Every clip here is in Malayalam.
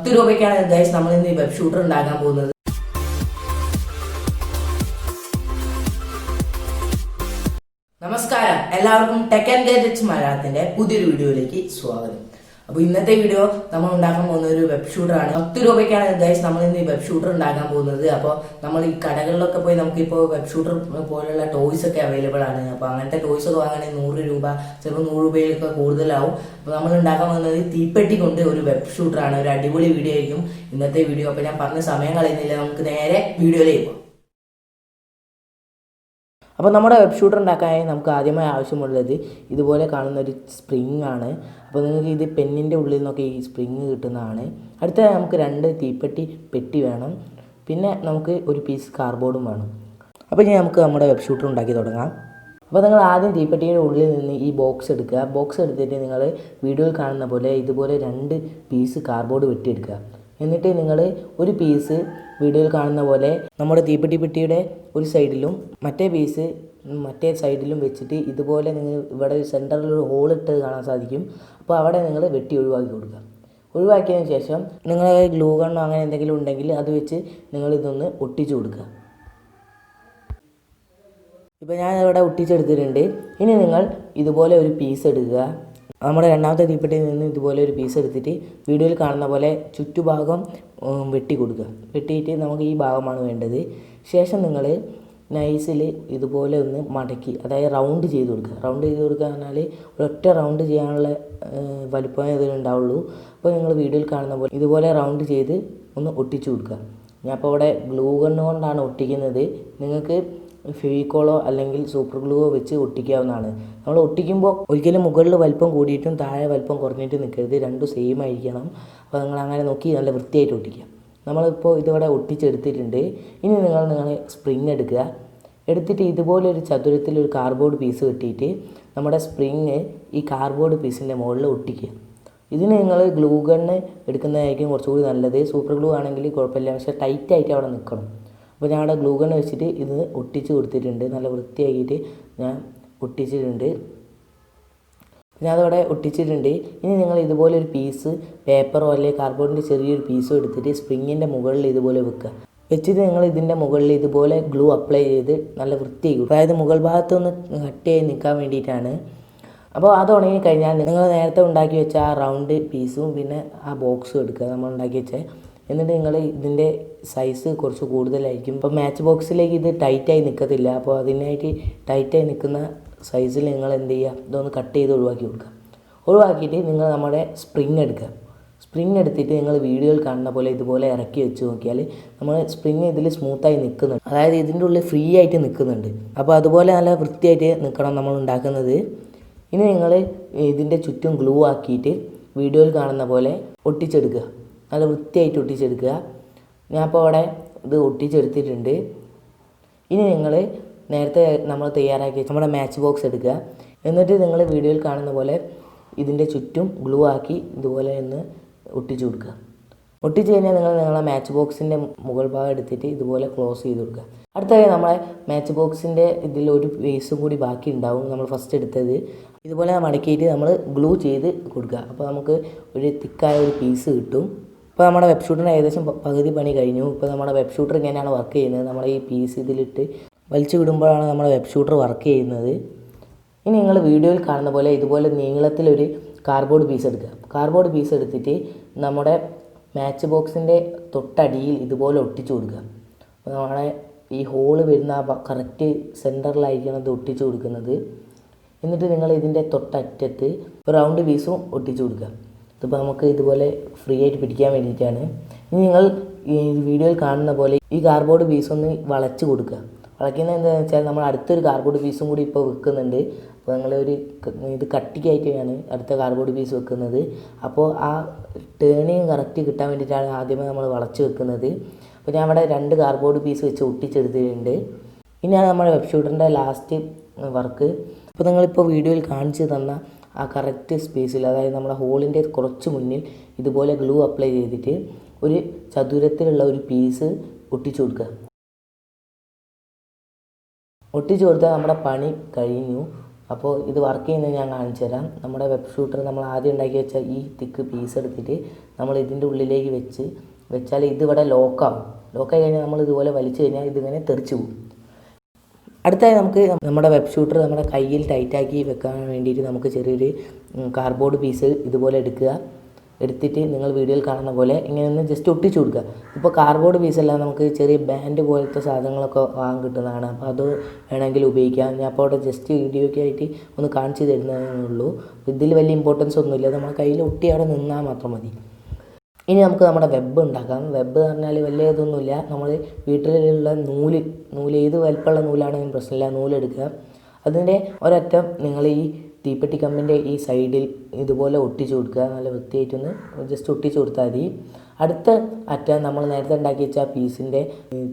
10 രൂപയ്ക്കാണ് ഗൈസ് നമ്മൾ ഇന്ന് ഈ വെബ് ഷൂട്ടർ ഉണ്ടാക്കാൻ പോകുന്നത്. നമസ്കാരം, എല്ലാവർക്കും ടെക് ആൻഡ് ഗാഡ്ജറ്റ്സ് മലയാളത്തിന്റെ പുതിയൊരു വീഡിയോയിലേക്ക് സ്വാഗതം. അപ്പോൾ ഇന്നത്തെ വീഡിയോ നമ്മൾ ഉണ്ടാക്കാൻ പോകുന്ന ഒരു വെബ് ഷൂട്ടർ ആണ്. 10 രൂപയ്ക്കാണ് ഗൈസ് നമ്മൾ ഇന്ന് ഈ വെബ് ഷൂട്ടർ ഉണ്ടാക്കാൻ പോകുന്നത്. അപ്പോൾ നമ്മൾ ഈ കടകളിലൊക്കെ പോയി നമുക്കിപ്പോൾ വെബ് ഷൂട്ടർ പോലുള്ള ടോയ്സ് ഒക്കെ അവൈലബിൾ ആണ്. അപ്പോൾ അങ്ങനത്തെ ടോയ്സ് ഒക്കെ വാങ്ങണമെങ്കിൽ 100 രൂപ, ചിലപ്പോൾ 100 രൂപയിലൊക്കെ കൂടുതലാവും. അപ്പോൾ നമ്മൾ ഉണ്ടാക്കാൻ പോകുന്നത് തീപ്പെട്ടി കൊണ്ട് ഒരു വെബ് ഷൂട്ടർ ആണ്. ഒരു അടിപൊളി വീഡിയോ ആയിരിക്കും ഇന്നത്തെ വീഡിയോ. അപ്പോൾ ഞാൻ പറഞ്ഞ സമയം കളയുന്നില്ല, നമുക്ക് നേരെ വീഡിയോയിലേക്ക് പോകാം. അപ്പോൾ നമ്മുടെ വെബ് ഷൂട്ടർ ഉണ്ടാക്കാനായി നമുക്ക് ആദ്യമായി ആവശ്യമുള്ളത് ഇതുപോലെ കാണുന്ന ഒരു സ്പ്രിങ് ആണ്. അപ്പോൾ നിങ്ങൾക്ക് ഇത് പെന്നിൻ്റെ ഉള്ളിൽ നിന്നൊക്കെ ഈ സ്പ്രിങ് കിട്ടുന്നതാണ്. അടുത്ത നമുക്ക് 2 തീപ്പെട്ടി പെട്ടി വേണം. പിന്നെ നമുക്ക് ഒരു പീസ് കാർഡ്ബോർഡും വേണം. അപ്പോൾ ഇനി നമുക്ക് നമ്മുടെ വെബ് ഷൂട്ടർ ഉണ്ടാക്കി തുടങ്ങാം. അപ്പോൾ നിങ്ങൾ ആദ്യം തീപ്പെട്ടിയുടെ ഉള്ളിൽ നിന്ന് ഈ ബോക്സ് എടുക്കുക. ബോക്സ് എടുത്തിട്ട് നിങ്ങൾ വീഡിയോയിൽ കാണുന്ന പോലെ ഇതുപോലെ 2 പീസ് കാർഡ്ബോർഡ് വെട്ടിയെടുക്കുക. എന്നിട്ട് നിങ്ങൾ ഒരു പീസ് വീഡിയോയിൽ കാണുന്ന പോലെ നമ്മുടെ തീപ്പെട്ടി പെട്ടിയുടെ ഒരു സൈഡിലും മറ്റേ പീസ് മറ്റേ സൈഡിലും വെച്ചിട്ട് ഇതുപോലെ നിങ്ങൾ ഇവിടെ സെൻറ്ററിൽ ഒരു ഹോൾ ഇട്ട് കാണാൻ സാധിക്കും. അപ്പോൾ അവിടെ നിങ്ങൾ വെട്ടി ഒഴിവാക്കി കൊടുക്കുക. ഒഴിവാക്കിയതിന് ശേഷം നിങ്ങൾ ഗ്ലൂ ഗണ്ണോ അങ്ങനെ എന്തെങ്കിലും ഉണ്ടെങ്കിൽ അത് വെച്ച് നിങ്ങൾ ഇതൊന്ന് ഒട്ടിച്ചു കൊടുക്കുക. ഇപ്പോൾ ഞാൻ ഇവിടെ ഒട്ടിച്ചെടുത്തിട്ടുണ്ട്. ഇനി നിങ്ങൾ ഇതുപോലെ ഒരു പീസ് എടുക്കുക. നമ്മുടെ രണ്ടാമത്തെ തീപ്പെട്ടിയിൽ നിന്ന് ഇതുപോലെ ഒരു പീസ് എടുത്തിട്ട് വീഡിയോയിൽ കാണുന്ന പോലെ ചുറ്റുഭാഗം വെട്ടി കൊടുക്കുക. വെട്ടിയിട്ട് നമുക്ക് ഈ ഭാഗമാണ് വേണ്ടത്. ശേഷം നിങ്ങൾ നൈസിൽ ഇതുപോലെ ഒന്ന് മടക്കി, അതായത് റൗണ്ട് ചെയ്ത് കൊടുക്കുക. റൗണ്ട് ചെയ്ത് കൊടുക്കുക പറഞ്ഞാൽ ഒരൊറ്റ റൗണ്ട് ചെയ്യാനുള്ള വലുപ്പമേ ഇതിലുണ്ടാവുള്ളൂ. അപ്പോൾ നിങ്ങൾ വീഡിയോയിൽ കാണുന്ന പോലെ ഇതുപോലെ റൗണ്ട് ചെയ്ത് ഒന്ന് ഒട്ടിച്ചു കൊടുക്കുക. ഞാൻ അപ്പോൾ ഇവിടെ ഗ്ലൂ ഗണ്ണ് കൊണ്ടാണ് ഒട്ടിക്കുന്നത്. നിങ്ങൾക്ക് ഫെവിക്കോളോ അല്ലെങ്കിൽ സൂപ്പർ ഗ്ലൂവോ വെച്ച് ഒട്ടിക്കാവുന്നതാണ്. നമ്മൾ ഒട്ടിക്കുമ്പോൾ ഒരിക്കലും മുകളിൽ വലിപ്പം കൂടിയിട്ടും താഴെ വലിപ്പം കുറഞ്ഞിട്ട് നിൽക്കരുത്, രണ്ടും സെയിം ആയിരിക്കണം. അപ്പോൾ നിങ്ങൾ അങ്ങനെ നോക്കി നല്ല വൃത്തിയായിട്ട് ഒട്ടിക്കുക. നമ്മളിപ്പോൾ ഇതിവിടെ ഒട്ടിച്ചെടുത്തിട്ടുണ്ട്. ഇനി നിങ്ങൾ സ്പ്രിങ് എടുക്കുക. എടുത്തിട്ട് ഇതുപോലെ ഒരു ചതുരത്തിൽ ഒരു കാർഡ്ബോർഡ് പീസ് കെട്ടിയിട്ട് നമ്മുടെ സ്പ്രിങ് ഈ കാർഡ്ബോർഡ് പീസിൻ്റെ മുകളിൽ ഒട്ടിക്കുക. ഇതിന് നിങ്ങൾ ഗ്ലൂ ഗണ്ണ് എടുക്കുന്നതായിരിക്കും കുറച്ചുകൂടി നല്ലത്. സൂപ്പർ ഗ്ലൂ ആണെങ്കിൽ കുഴപ്പമില്ല, പക്ഷേ ടൈറ്റായിട്ട് അവിടെ നിൽക്കണം. അപ്പോൾ ഞാൻ അവിടെ ഗ്ലൂ ഗണ്ണ് വെച്ചിട്ട് ഇത് ഒട്ടിച്ച് കൊടുത്തിട്ടുണ്ട്. നല്ല വൃത്തിയാക്കിയിട്ട് ഞാൻ ഒട്ടിച്ചിട്ടുണ്ട്. ഞാനതവിടെ ഒട്ടിച്ചിട്ടുണ്ട്. ഇനി നിങ്ങൾ ഇതുപോലെ ഒരു പീസ് പേപ്പറോ അല്ലെങ്കിൽ കാർഡ്ബോർഡിൻ്റെ ചെറിയൊരു പീസോ എടുത്തിട്ട് സ്പ്രിങ്ങിൻ്റെ മുകളിൽ ഇതുപോലെ വെക്കുക. വെച്ചിട്ട് നിങ്ങൾ ഇതിൻ്റെ മുകളിൽ ഇതുപോലെ ഗ്ലൂ അപ്ലൈ ചെയ്ത് നല്ല വൃത്തിയാക്കും. അതായത് മുകൾ ഭാഗത്തൊന്ന് കട്ടിയായി നിൽക്കാൻ വേണ്ടിയിട്ടാണ്. അപ്പോൾ അത് ഉണങ്ങി കഴിഞ്ഞാൽ നിങ്ങൾ നേരത്തെ ഉണ്ടാക്കി വെച്ച ആ റൗണ്ട് പീസും പിന്നെ ആ ബോക്സും എടുക്കുക, നമ്മൾ ഉണ്ടാക്കി വെച്ച. എന്നിട്ട് നിങ്ങൾ ഇതിൻ്റെ സൈസ് കുറച്ച് കൂടുതലായിരിക്കും. ഇപ്പോൾ മാച്ച് ബോക്സിലേക്ക് ഇത് ടൈറ്റായി നിൽക്കത്തില്ല. അപ്പോൾ അതിനായിട്ട് ടൈറ്റായി നിൽക്കുന്ന സൈസിൽ നിങ്ങൾ എന്ത് ചെയ്യുക, ഇതൊന്ന് കട്ട് ചെയ്ത് ഒഴിവാക്കി കൊടുക്കുക. ഒഴിവാക്കിയിട്ട് നിങ്ങൾ നമ്മുടെ സ്പ്രിങ് എടുക്കുക. സ്പ്രിങ് എടുത്തിട്ട് നിങ്ങൾ വീഡിയോയിൽ കാണുന്ന പോലെ ഇതുപോലെ ഇറക്കി വെച്ച് നോക്കിയാൽ നമ്മൾ സ്പ്രിങ് ഇതിൽ സ്മൂത്തായി നിൽക്കുന്നുണ്ട്, അതായത് ഇതിൻ്റെ ഉള്ളിൽ ഫ്രീ ആയിട്ട് നിൽക്കുന്നുണ്ട്. അപ്പോൾ അതുപോലെ നല്ല വൃത്തിയായിട്ട് നിൽക്കണം നമ്മൾ ഉണ്ടാക്കുന്നത്. ഇനി നിങ്ങൾ ഇതിൻ്റെ ചുറ്റും ഗ്ലൂ ആക്കിയിട്ട് വീഡിയോയിൽ കാണുന്ന പോലെ ഒട്ടിച്ചെടുക്കുക. നല്ല വൃത്തിയായിട്ട് ഒട്ടിച്ചെടുക്കുക. ഞാൻ അപ്പോൾ അവിടെ ഇത് ഒട്ടിച്ചെടുത്തിട്ടുണ്ട്. ഇനി നിങ്ങൾ നേരത്തെ നമ്മൾ തയ്യാറാക്കി നമ്മുടെ മാച്ച് ബോക്സ് എടുക്കുക. എന്നിട്ട് നിങ്ങൾ വീഡിയോയിൽ കാണുന്ന പോലെ ഇതിൻ്റെ ചുറ്റും ഗ്ലൂ ആക്കി ഇതുപോലെ ഒന്ന് ഒട്ടിച്ചു കൊടുക്കുക. ഒട്ടിച്ച് കഴിഞ്ഞാൽ നിങ്ങൾ നിങ്ങളെ മാച്ച് ബോക്സിൻ്റെ മുകൾ ഭാഗം എടുത്തിട്ട് ഇതുപോലെ ക്ലോസ് ചെയ്ത് കൊടുക്കുക. അടുത്തതായി നമ്മളെ മാച്ച് ബോക്സിൻ്റെ ഇതിലൊരു പീസും കൂടി ബാക്കി ഉണ്ടാവും, നമ്മൾ ഫസ്റ്റ് എടുത്തത്. ഇതുപോലെ മടക്കിയിട്ട് നമ്മൾ ഗ്ലൂ ചെയ്ത് കൊടുക്കുക. അപ്പോൾ നമുക്ക് ഒരു തിക്കായ ഒരു പീസ് കിട്ടും. ഇപ്പോൾ നമ്മുടെ വെബ് ഷൂട്ടറിന് ഏകദേശം പകുതി പണി കഴിഞ്ഞു. ഇപ്പോൾ നമ്മുടെ വെബ് ഷൂട്ടർ ഇങ്ങനെയാണ് വർക്ക് ചെയ്യുന്നത്. നമ്മൾ ഈ പീസ് ഇതിലിട്ട് വലിച്ചു വിടുമ്പോഴാണ് നമ്മുടെ വെബ് ഷൂട്ടർ വർക്ക് ചെയ്യുന്നത്. ഇനി നിങ്ങൾ വീഡിയോയിൽ കാണുന്ന പോലെ ഇതുപോലെ നീളത്തിലൊരു കാർഡ്ബോർഡ് പീസ് എടുക്കുക. കാർഡ്ബോർഡ് പീസ് എടുത്തിട്ട് നമ്മുടെ മാച്ച് ബോക്സിൻ്റെ തൊട്ടടിയിൽ ഇതുപോലെ ഒട്ടിച്ചു കൊടുക്കുക. അപ്പോൾ നമ്മുടെ ഈ ഹോള് വരുന്ന ആ കറക്റ്റ് സെൻറ്ററിലായിരിക്കണം ഇത് ഒട്ടിച്ചു കൊടുക്കുന്നത്. എന്നിട്ട് നിങ്ങൾ ഇതിൻ്റെ തൊട്ടറ്റത്ത് ഒരു റൗണ്ട് പീസും ഒട്ടിച്ചു കൊടുക്കുക. ഇതിപ്പോൾ നമുക്ക് ഇതുപോലെ ഫ്രീ ആയിട്ട് പിടിക്കാൻ വേണ്ടിയിട്ടാണ്. ഇനി നിങ്ങൾ ഈ വീഡിയോയിൽ കാണുന്ന പോലെ ഈ കാർഡ്ബോർഡ് പീസൊന്ന് വളച്ച് കൊടുക്കുക. വളയ്ക്കുന്നത് എന്താണെന്ന് വെച്ചാൽ നമ്മൾ അടുത്തൊരു കാർഡ്ബോർഡ് പീസും കൂടി ഇപ്പോൾ വെക്കുന്നുണ്ട്. അപ്പോൾ നിങ്ങളൊരു ഇത് കട്ടിക്കായിട്ടാണ് അടുത്ത കാർഡ്ബോർഡ് പീസ് വെക്കുന്നത്. അപ്പോൾ ആ ടേണിങ് കറക്റ്റ് കിട്ടാൻ വേണ്ടിയിട്ടാണ് ആദ്യമേ നമ്മൾ വളച്ച് വെക്കുന്നത്. അപ്പോൾ ഞാൻ അവിടെ 2 കാർഡ്ബോർഡ് പീസ് വെച്ച് ഒട്ടിച്ചെടുത്തിട്ടുണ്ട്. ഇനിയാണ് നമ്മുടെ വെബ് ഷൂട്ടറിൻ്റെ ലാസ്റ്റ് വർക്ക്. അപ്പോൾ നിങ്ങളിപ്പോൾ വീഡിയോയിൽ കാണിച്ച് തന്ന ആ കറക്റ്റ് സ്പേസിൽ, അതായത് നമ്മുടെ ഹോളിൻ്റെ കുറച്ച് മുന്നിൽ ഇതുപോലെ ഗ്ലൂ അപ്ലൈ ചെയ്തിട്ട് ഒരു ചതുരത്തിലുള്ള ഒരു പീസ് ഒട്ടിച്ചു കൊടുക്കുക. ഒട്ടിച്ചു കൊടുത്താൽ നമ്മുടെ പണി കഴിഞ്ഞു. അപ്പോൾ ഇത് വർക്ക് ചെയ്യുന്നത് ഞാൻ കാണിച്ചു തരാം. നമ്മുടെ വെബ് ഷൂട്ടർ നമ്മൾ ആദ്യം ഉണ്ടാക്കി വെച്ച ഈ തിക്ക് പീസ് എടുത്തിട്ട് നമ്മൾ ഇതിൻ്റെ ഉള്ളിലേക്ക് വെച്ചാൽ ഇതിവിടെ ലോക്കാവും. ലോക്കായി കഴിഞ്ഞാൽ നമ്മൾ ഇതുപോലെ വലിച്ചു കഴിഞ്ഞാൽ ഇതിങ്ങനെ തെറിച്ച് പോകും. അടുത്തായി നമുക്ക് നമ്മുടെ വെബ് ഷൂട്ടർ നമ്മുടെ കയ്യിൽ ടൈറ്റാക്കി വെക്കാൻ വേണ്ടിയിട്ട് നമുക്ക് ചെറിയൊരു കാർഡ്ബോർഡ് പീസ് ഇതുപോലെ എടുത്തിട്ട് നിങ്ങൾ വീഡിയോയിൽ കാണുന്ന പോലെ ഇങ്ങനെ ഒന്ന് ജസ്റ്റ് ഒട്ടിച്ചു കൊടുക്കുക. ഇപ്പോൾ കാർഡ്ബോർഡ് പീസല്ല, നമുക്ക് ചെറിയ ബാൻഡ് പോലത്തെ സാധനങ്ങളൊക്കെ വാങ്ങാൻ കിട്ടുന്നതാണ്. അപ്പോൾ അത് വേണമെങ്കിൽ ഉപയോഗിക്കാം. ഞാൻ അപ്പോൾ അവിടെ ജസ്റ്റ് വീഡിയോയ്ക്ക് ആയിട്ട് ഒന്ന് കാണിച്ചു തരുന്നതേ ഉള്ളൂ. ഇതിൽ വലിയ ഇമ്പോർട്ടൻസ് ഒന്നുമില്ല, നമ്മുടെ കയ്യിൽ ഒട്ടി അവിടെ നിന്നാൽ മാത്രം മതി. ഇനി നമുക്ക് നമ്മുടെ വെബ് ഉണ്ടാക്കാം. വെബ് എന്ന് പറഞ്ഞാൽ വലിയ ഇതൊന്നുമില്ല, നമ്മൾ വീട്ടിലുള്ള നൂല് ഏത് വലിപ്പമുള്ള നൂലാണെങ്കിലും പ്രശ്നമില്ല, നൂലെടുക്കുക. അതിൻ്റെ ഒരറ്റം നിങ്ങൾ ഈ തീപ്പെട്ടി കമ്പിൻ്റെ ഈ സൈഡിൽ ഇതുപോലെ ഒട്ടിച്ചു കൊടുക്കുക. നല്ല വൃത്തിയായിട്ടൊന്ന് ജസ്റ്റ് ഒട്ടിച്ചു കൊടുത്താൽ മതി. അടുത്ത അറ്റം നമ്മൾ നേരത്തെ ഉണ്ടാക്കി വെച്ച പീസിൻ്റെ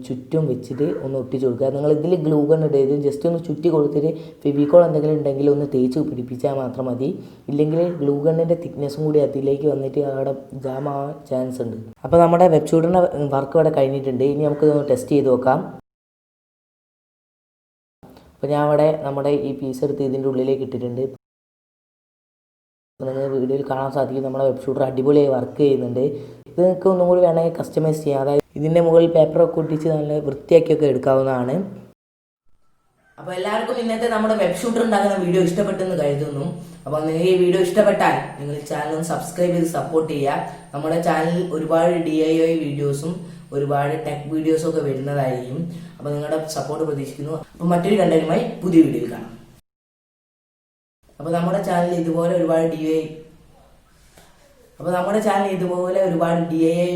ചുറ്റും വെച്ചിട്ട് ഒന്ന് ഒട്ടിച്ചു കൊടുക്കുക. നിങ്ങൾ ഇതിൽ ഗ്ലൂ ഗൺ ഇടരുത്, ജസ്റ്റ് ഒന്ന് ചുറ്റി കൊടുത്തിട്ട് ഫെവിക്കോൾ എന്തെങ്കിലും ഉണ്ടെങ്കിൽ ഒന്ന് തേച്ച് പിടിപ്പിച്ചാൽ മാത്രം മതി. ഇല്ലെങ്കിൽ ഗ്ലൂ ഗണ്ണിൻ്റെ തിക്നെസ്സും കൂടി അതിലേക്ക് വന്നിട്ട് അവിടെ ജാം ആവാൻ ചാൻസ് ഉണ്ട്. അപ്പോൾ നമ്മുടെ വെബ് ഷൂട്ടറിൻ്റെ വർക്ക് ഇവിടെ കഴിഞ്ഞിട്ടുണ്ട്. ഇനി നമുക്ക് ടെസ്റ്റ് ചെയ്ത് നോക്കാം. അപ്പോൾ ഞാൻ അവിടെ നമ്മുടെ ഈ പീസ് എടുത്ത് ഇതിൻ്റെ ഉള്ളിലേക്ക് ഇട്ടിട്ടുണ്ട്. നിങ്ങൾ വീഡിയോയിൽ കാണാൻ സാധിക്കും നമ്മുടെ വെബ് ഷൂട്ടർ അടിപൊളിയായി വർക്ക് ചെയ്യുന്നുണ്ട്. ഇത് നിങ്ങൾക്ക് ഒന്നും കൂടി വേണമെങ്കിൽ കസ്റ്റമൈസ് ചെയ്യാം. അതായത് ഇതിൻ്റെ മുകളിൽ പേപ്പറൊക്കെ ഒട്ടിച്ച് നല്ല വൃത്തിയാക്കിയൊക്കെ എടുക്കാവുന്നതാണ്. അപ്പോൾ എല്ലാവർക്കും ഇന്നത്തെ നമ്മുടെ വെബ് ഷൂട്ടർ ഉണ്ടാക്കുന്ന വീഡിയോ ഇഷ്ടപ്പെട്ടെന്ന് കരുതുന്നു. അപ്പോൾ നിങ്ങൾക്ക് ഈ വീഡിയോ ഇഷ്ടപ്പെട്ടാൽ നിങ്ങൾ ചാനൽ ഒന്ന് സബ്സ്ക്രൈബ് ചെയ്ത് സപ്പോർട്ട് ചെയ്യുക. നമ്മുടെ ചാനലിൽ ഒരുപാട് DIY വീഡിയോസും ഒരുപാട് ടെക് വീഡിയോസും ഒക്കെ വരുന്നതായിരിക്കും. അപ്പോൾ നിങ്ങളുടെ സപ്പോർട്ട് പ്രതീക്ഷിക്കുന്നു. അപ്പോൾ മറ്റൊരു കണ്ടന്റുമായി പുതിയ വീഡിയോയിൽ കാണാം. അപ്പോൾ നമ്മുടെ ചാനലിൽ ഇതുപോലെ ഒരുപാട് DIY